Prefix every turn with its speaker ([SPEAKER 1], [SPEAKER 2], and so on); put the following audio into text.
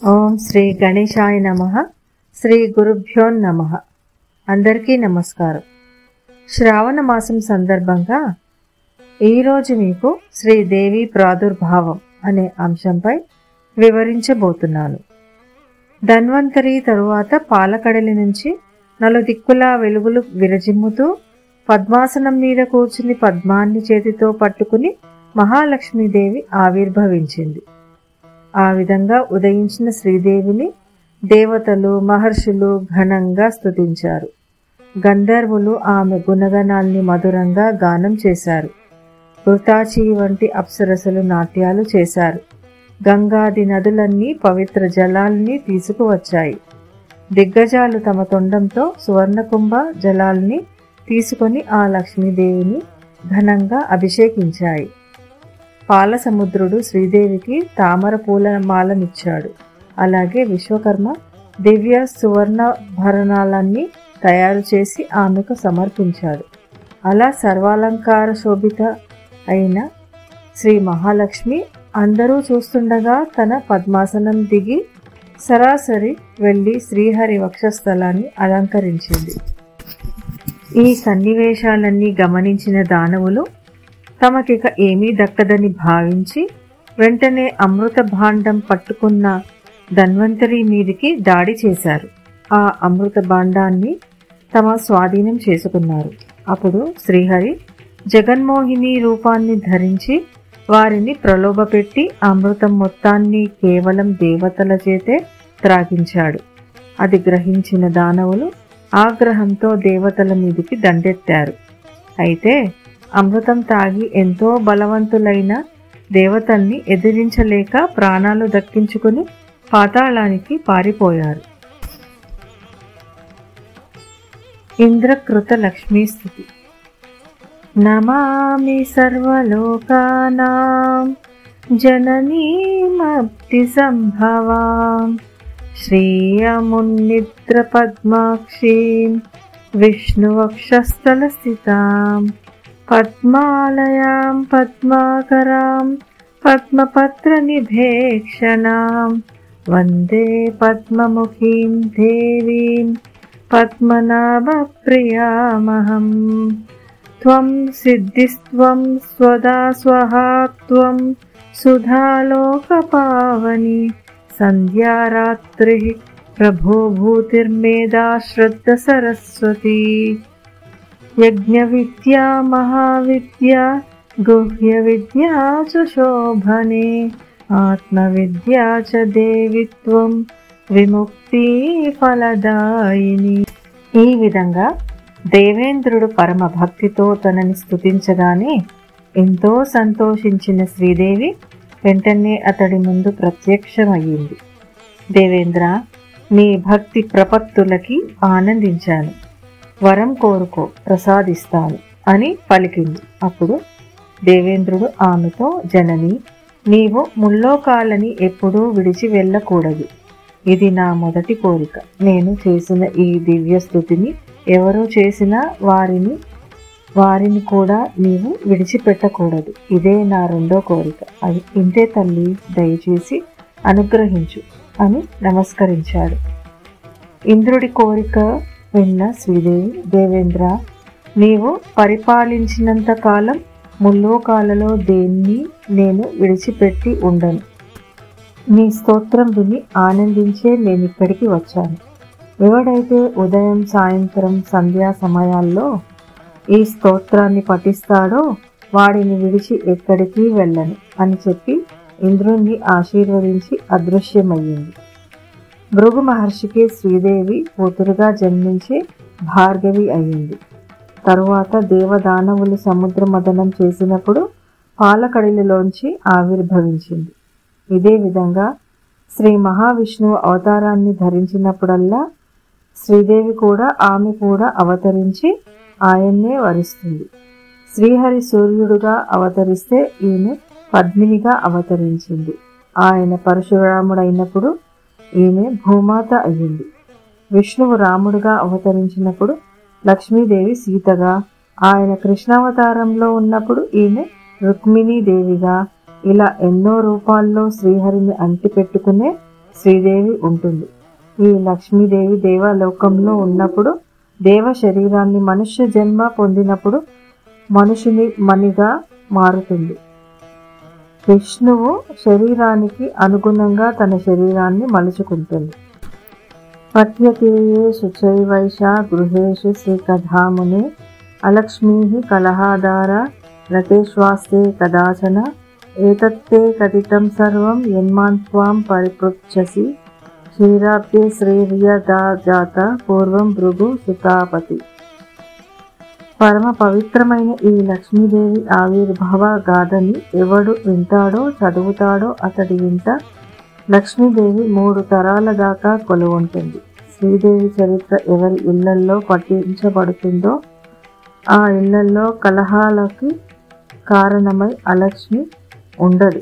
[SPEAKER 1] ఓం శ్రీ గణేశాయ నమః. శ్రీ గురుభ్యో నమః. అందరికీ నమస్కారం. శ్రావణ మాసం సందర్భంగా ఈరోజు మీకు శ్రీదేవి ప్రాదుర్భావం అనే అంశంపై వివరించబోతున్నాను. ధన్వంతరి తరువాత పాలకడలి నుంచి నలుదిక్కులా వెలుగులు విరజిమ్ముతూ పద్మాసనం మీద కూర్చుని పద్మాన్ని చేతితో పట్టుకుని మహాలక్ష్మీదేవి ఆవిర్భవించింది. ఆ విధంగా ఉదయించిన శ్రీదేవిని దేవతలు మహర్షులు ఘనంగా స్తుతించారు. గంధర్వులు ఆమె గుణగణాల్ని మధురంగా గానం చేశారు. ఋతాచి వంటి అప్సరసలు నాట్యాలు చేశారు. గంగాది నదులన్నీ పవిత్ర జలాల్ని తీసుకువచ్చాయి. దిగ్గజాలు తమ తొండంతో సువర్ణకుంభ జలాల్ని తీసుకొని ఆ లక్ష్మీదేవిని ఘనంగా అభిషేకించాయి. పాలసముద్రుడు శ్రీదేవికి తామర పూల మాలనిచ్చాడు. అలాగే విశ్వకర్మ దివ్య సువర్ణాభరణాలన్నీ తయారు చేసి ఆమెకు సమర్పించాడు. అలా సర్వాలంకార శోభిత అయిన శ్రీ మహాలక్ష్మి అందరూ చూస్తుండగా తన పద్మాసనం దిగి సరాసరి వెళ్లి శ్రీహరి వక్షస్థలాన్ని అలంకరించింది. ఈ సన్నివేశాలన్నీ గమనించిన దానవులు తమకిక ఏమీ దక్కదని భావించి వెంటనే అమృత భాండం పట్టుకున్న ధన్వంతరి మీదికి దాడి చేశారు. ఆ అమృత భాండాన్ని తమ స్వాధీనం చేసుకున్నారు. అప్పుడు శ్రీహరి జగన్మోహిని రూపాన్ని ధరించి వారిని ప్రలోభపెట్టి అమృతం మొత్తాన్ని కేవలం దేవతల చేతే త్రాగించాడు. అది గ్రహించిన దానవులు ఆగ్రహంతో దేవతల మీదికి దండెత్తారు. అయితే అమృతం తాగి ఎంతో బలవంతులైన దేవతల్ని ఎదిరించలేక ప్రాణాలు దక్కించుకుని పాతాళానికి పారిపోయారు. ఇంద్రకృత లక్ష్మీ స్తుతి. నమామి సర్వలోకానాం జననీమబ్ధి సంభవాం శ్రీయమున్నిద్ర పద్మాక్షీం విష్ణువక్షస్థల స్థితాం పద్మాలయాం పద్మాకరాం పద్మపత్ర నిభేక్షణాం వందే పద్మముఖీం దేవీం పద్మనాభ ప్రియామహం. త్వం సిద్ధిస్త్వం స్వదా స్వహాత్వం సుధాలోకపావని సంధ్యారాత్రి ప్రభోభూతిర్మేధా శ్రద్ధ సరస్వతి. యజ్ఞ విద్యా మహావిద్యా గుహ్య విద్యా చ శోభనే ఆత్మవిద్యా చ దేవిత్వం విముక్తి ఫలదాయిని. ఈ విధంగా దేవేంద్రుడు పరమ భక్తితో తనని స్తుతించగానే ఎంతో సంతోషించిన శ్రీదేవి వెంటనే అతడి ముందు ప్రత్యక్షమయ్యింది. దేవేంద్ర, నీ భక్తి ప్రపత్తులకి ఆనందించాను. వరం కోరుకో, ప్రసాదిస్తాను అని పలికింది. అప్పుడు దేవేంద్రుడు ఆమెతో, జనని, నీవు ముల్లోకాలని ఎప్పుడూ విడిచి వెళ్ళకూడదు. ఇది నా మొదటి కోరిక. నేను చేసిన ఈ దివ్య స్తుతిని ఎవరో చేసినా వారిని కూడా నీవు విడిచిపెట్టకూడదు. ఇదే నా రెండో కోరిక. అది ఇంతే తల్లి, దయచేసి అనుగ్రహించు అని నమస్కరించాడు. ఇంద్రుడి కోరిక విన్న శ్రీదేవి, దేవేంద్ర, నీవు పరిపాలించినంత కాలం ముల్లోకాలలో దేన్ని నేను విడిచిపెట్టి ఉండను. నీ స్తోత్రం విని ఆనందించే నేనిక్కడికి వచ్చాను. ఎవడైతే ఉదయం సాయంత్రం సంధ్యా సమయాల్లో ఈ స్తోత్రాన్ని పఠిస్తాడో వాడిని విడిచి ఎక్కడికి వెళ్ళను అని చెప్పి ఇంద్రుణ్ణి ఆశీర్వదించి అదృశ్యమయ్యింది. భృగు మహర్షికి శ్రీదేవి కూతురుగా జన్మించి భార్గవి అయ్యింది. తరువాత దేవదానవులు సముద్ర మదనం చేసినప్పుడు పాలకడలిలోంచి ఆవిర్భవించింది. ఇదే విధంగా శ్రీ మహావిష్ణువు అవతారాన్ని ధరించినప్పుడల్లా శ్రీదేవి కూడా ఆమె కూడా అవతరించి ఆయన్నే వరిస్తుంది. శ్రీహరి సూర్యుడుగా అవతరిస్తే ఈమె పద్మినిగా అవతరించింది. ఆయన పరశురాముడైనప్పుడు ఈమె భూమాత అయ్యింది. విష్ణువు రాముడుగా అవతరించినప్పుడు లక్ష్మీదేవి సీతగా, ఆయన కృష్ణావతారంలో ఉన్నప్పుడు ఈమె రుక్మిణీదేవిగా, ఇలా ఎన్నో రూపాల్లో శ్రీహరిని అంటిపెట్టుకునే శ్రీదేవి ఉంటుంది. ఈ లక్ష్మీదేవి దేవలోకంలో ఉన్నప్పుడు, దేవ శరీరాన్ని మనుష్య జన్మ పొందినప్పుడు మనుషుని మణిగా మారుతుంది. విష్ణువు శరీరానికి అనుగుణంగా తన శరీరాన్ని మలుచుకుంటుంది. పట్యతేయేషు చైవైషా గృహేషు శ్రీకథామునే అలక్ష్మీ కలహాదార రతేష్వాస్తే కదాచన ఏతత్తే కథితం సర్వం యన్మాన్త్వాం పరిపృచ్ఛసి క్షీరాబ్దే శ్రీర్యదాజాత పూర్వం భృగు సుతాపతి. పరమ పవిత్రమైన ఈ లక్ష్మీదేవి ఆవిర్భావ గాథని ఎవడు వింటాడో చదువుతాడో అతడి ఇంట లక్ష్మీదేవి 3 తరాల దాకా కొలువుంటుంది. శ్రీదేవి చరిత్ర ఎవరి ఇళ్లల్లో పఠించబడుతుందో ఆ ఇళ్లల్లో కలహాలకి కారణమై అలక్ష్మి ఉండదు.